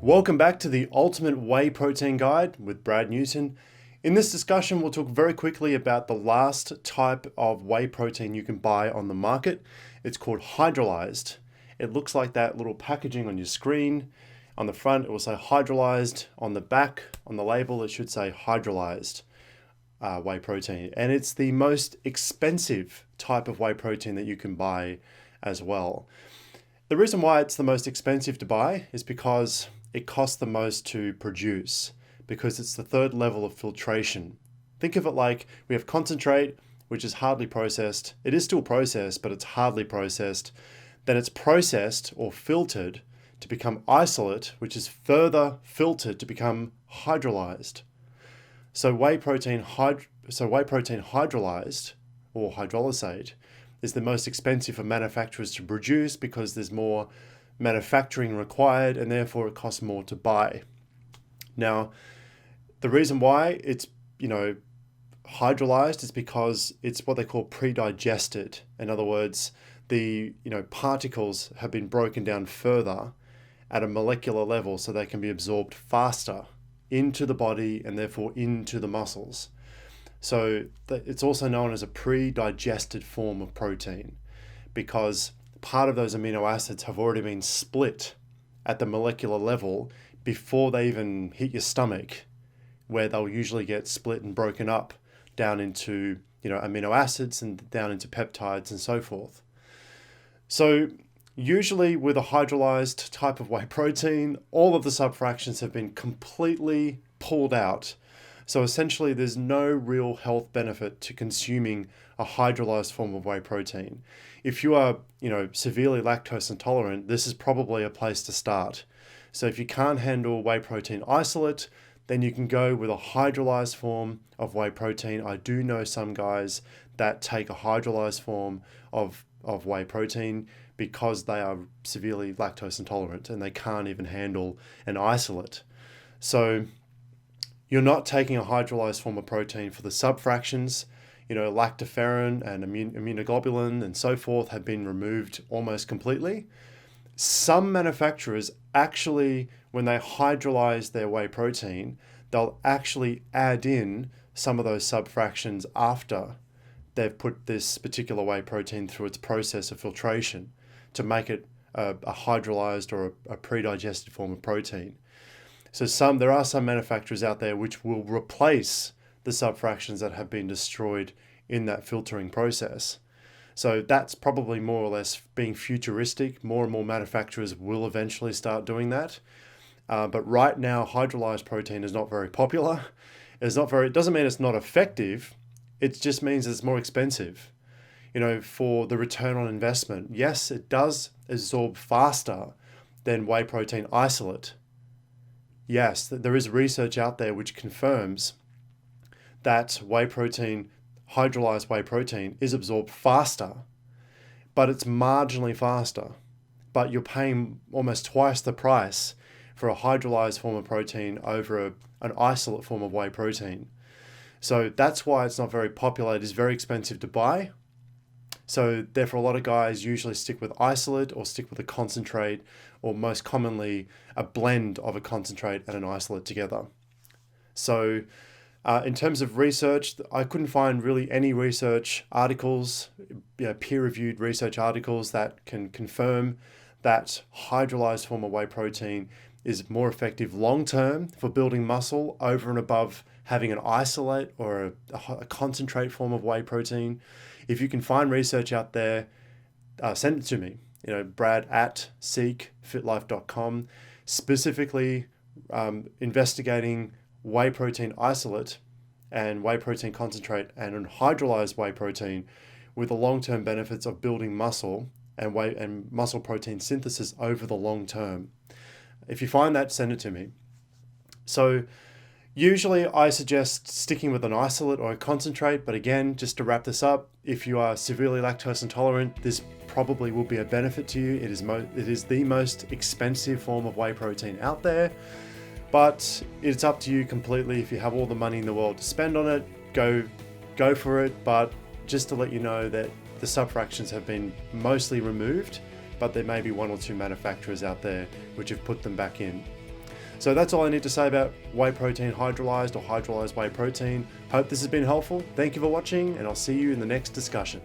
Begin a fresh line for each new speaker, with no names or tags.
Welcome back to the Ultimate Whey Protein Guide with Brad Newton. In this discussion, we'll talk very quickly about the last type of whey protein you can buy on the market. It's called hydrolyzed. It looks like that little packaging on your screen. On the front, it will say hydrolyzed. On the back, on the label, it should say hydrolyzed whey protein. And it's the most expensive type of whey protein that you can buy as well. The reason why it's the most expensive to buy is because it costs the most to produce, because it's the third level of filtration. Think of it like we have concentrate, which is hardly processed. It is still processed, but it's hardly processed. Then it's processed or filtered to become isolate, which is further filtered to become hydrolyzed. So whey protein hydrolyzed or hydrolysate is the most expensive for manufacturers to produce because there's more manufacturing required and therefore it costs more to buy. Now, the reason why it's, hydrolyzed is because it's what they call pre-digested. In other words, the, particles have been broken down further at a molecular level so they can be absorbed faster into the body and therefore into the muscles. So it's also known as a pre-digested form of protein because part of those amino acids have already been split at the molecular level before they even hit your stomach, where they'll usually get split and broken up down into, amino acids and down into peptides and so forth. So usually with a hydrolyzed type of whey protein, all of the subfractions have been completely pulled out. So essentially there's no real health benefit to consuming a hydrolyzed form of whey protein. If you are, severely lactose intolerant, this is probably a place to start. So if you can't handle whey protein isolate, then you can go with a hydrolyzed form of whey protein. I do know some guys that take a hydrolyzed form of whey protein because they are severely lactose intolerant and they can't even handle an isolate. So you're not taking a hydrolyzed form of protein for the subfractions. Lactoferrin and immunoglobulin and so forth have been removed almost completely. Some manufacturers actually, when they hydrolyze their whey protein, they'll actually add in some of those subfractions after they've put this particular whey protein through its process of filtration to make it a hydrolyzed or a pre-digested form of protein. So there are some manufacturers out there which will replace the subfractions that have been destroyed in that filtering process. So that's probably more or less being futuristic. More and more manufacturers will eventually start doing that. But right now, hydrolyzed protein is not very popular. It doesn't mean it's not effective. It just means it's more expensive. For the return on investment. Yes, it does absorb faster than whey protein isolate. Yes, there is research out there which confirms that hydrolyzed whey protein is absorbed faster, but it's marginally faster. But you're paying almost twice the price for a hydrolyzed form of protein over an isolate form of whey protein. So that's why it's not very popular. It is very expensive to buy. So therefore, a lot of guys usually stick with isolate or stick with a concentrate, or most commonly a blend of a concentrate and an isolate together. So in terms of research, I couldn't find really any research articles, peer-reviewed research articles that can confirm that hydrolyzed form of whey protein is more effective long-term for building muscle over and above having an isolate or a concentrate form of whey protein. If you can find research out there, send it to me. Brad at seekfitlife.com, specifically investigating whey protein isolate and whey protein concentrate and hydrolyzed whey protein with the long-term benefits of building muscle and muscle protein synthesis over the long term. If you find that, send it to me. So usually I suggest sticking with an isolate or a concentrate, but again, just to wrap this up, if you are severely lactose intolerant, this probably will be a benefit to you. It is the most expensive form of whey protein out there. But it's up to you completely. If you have all the money in the world to spend on it, go for it. But just to let you know that the subfractions have been mostly removed, but there may be one or two manufacturers out there which have put them back in. So that's all I need to say about whey protein hydrolyzed or hydrolyzed whey protein. Hope this has been helpful. Thank you for watching, and I'll see you in the next discussion.